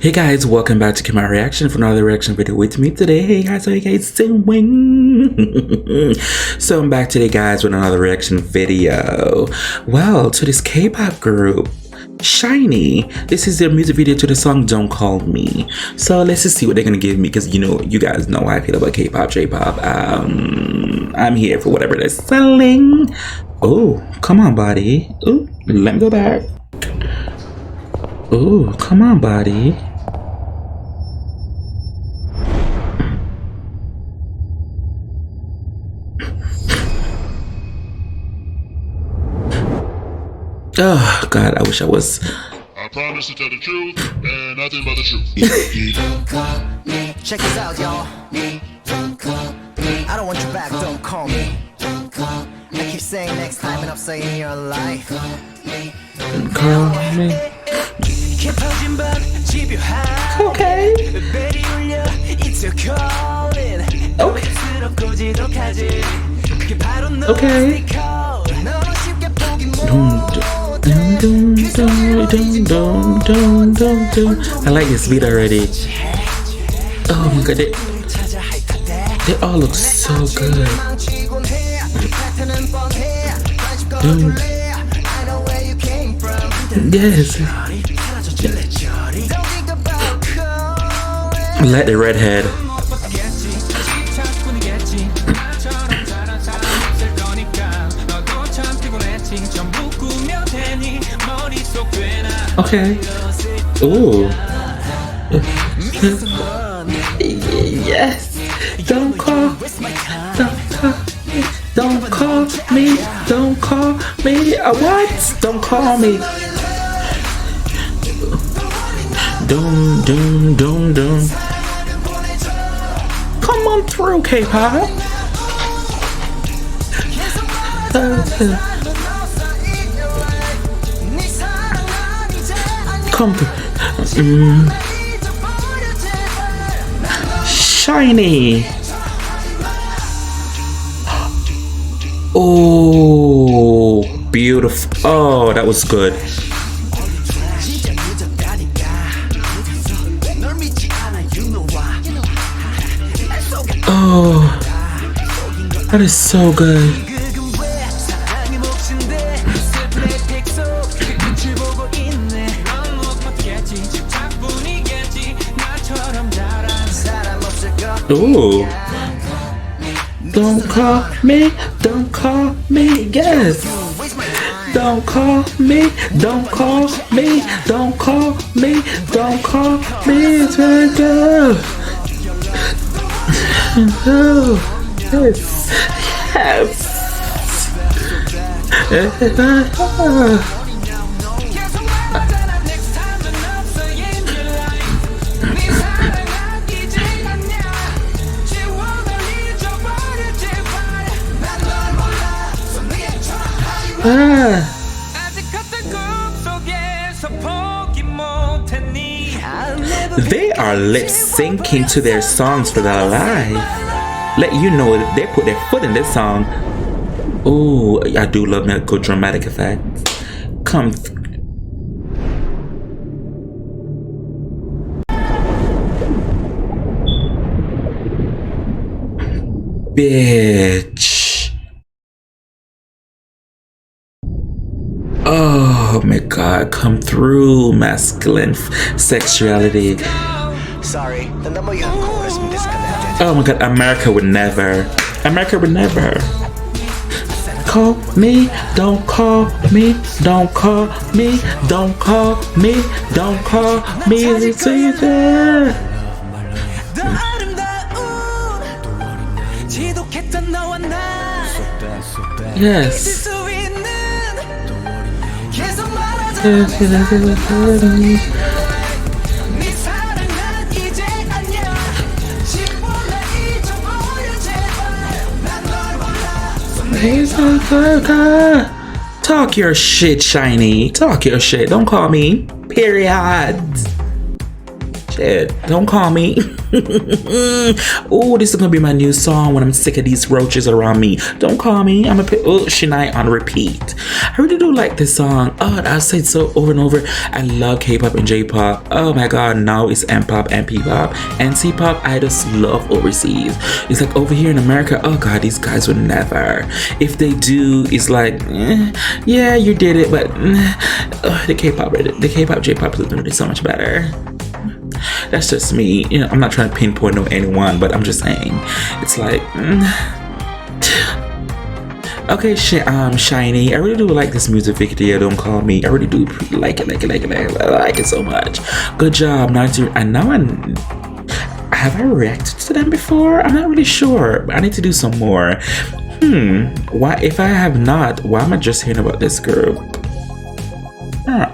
Hey guys, welcome back to Kemari Reaction for another reaction video with me today. Hey guys, how you guys doing? So I'm back today guys with another reaction video. Well, to this K-pop group, SHINee. This is their music video to the song Don't Call Me. So let's just see what they're gonna give me, because you guys know how I feel about K-pop, J-pop. I'm here for whatever they're selling. Oh, come on body. Ooh, let me go back. Ooh, come on body. Oh God, I wish I was. I promise to tell the truth and nothing but the truth. Don't call me. Check this out, y'all. Don't call me. I don't want you back. Don't call me. Don't call me. I keep saying next time, and I'm saying your life. Don't call me. Okay. Okay. I like this beat already. Oh my God, they all look so good. Yes. I like the redhead. Okay. Ooh. Yes. Don't call me. Don't call me. What? Don't call me. Doom. Come on through, K-pop. Come through. SHINee. Oh, beautiful. Oh, that was good. Oh, that is so good. Ooh. Don't call me, yes. Don't call me, it's very good. Oh, yes. They are lip syncing to their songs for their life. Let you know that they put their foot in this song. Ooh, I do love that good dramatic effect. Come bitch. Oh my God, come through, masculine sexuality. Sorry, the number you have called has been disconnected. Oh my God, America would never. Call me, don't call me, don't call me, don't call me, don't call me, it's easy. Yes. Talk your shit, SHINee. Talk your shit. Don't call me. Period. Shit. Don't call me. Oh, this is gonna be my new song when I'm sick of these roaches around me. Don't call me. I'm gonna put SHINee on repeat. I really do like this song. Oh, I've said so over and over. I love K-pop and J-pop. Oh my god, now it's M-pop and P-pop and C-pop. I just love overseas. It's like over here in America, oh god, these guys would never. If they do, it's like, yeah, you did it, but the K-pop, J-pop is gonna be so much better. That's just me. You know, I'm not trying to pinpoint no anyone, but I'm just saying, it's like, okay, SHINee. I really do like this music video. Don't call me. I really do like it. I like it so much. Good job. Have I reacted to them before? I'm not really sure. I need to do some more. Why? If I have not, why am I just hearing about this group?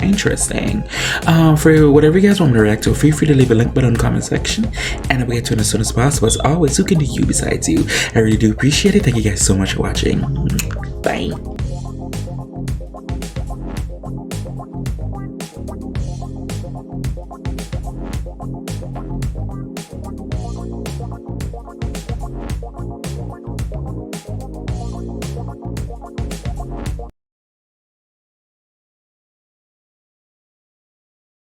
Interesting. For whatever you guys want me to react to, feel free to leave a link below in the comment section, and I'll get to it as soon as possible. As always, who can do you besides you? I really do appreciate it. Thank you guys so much for watching. Bye.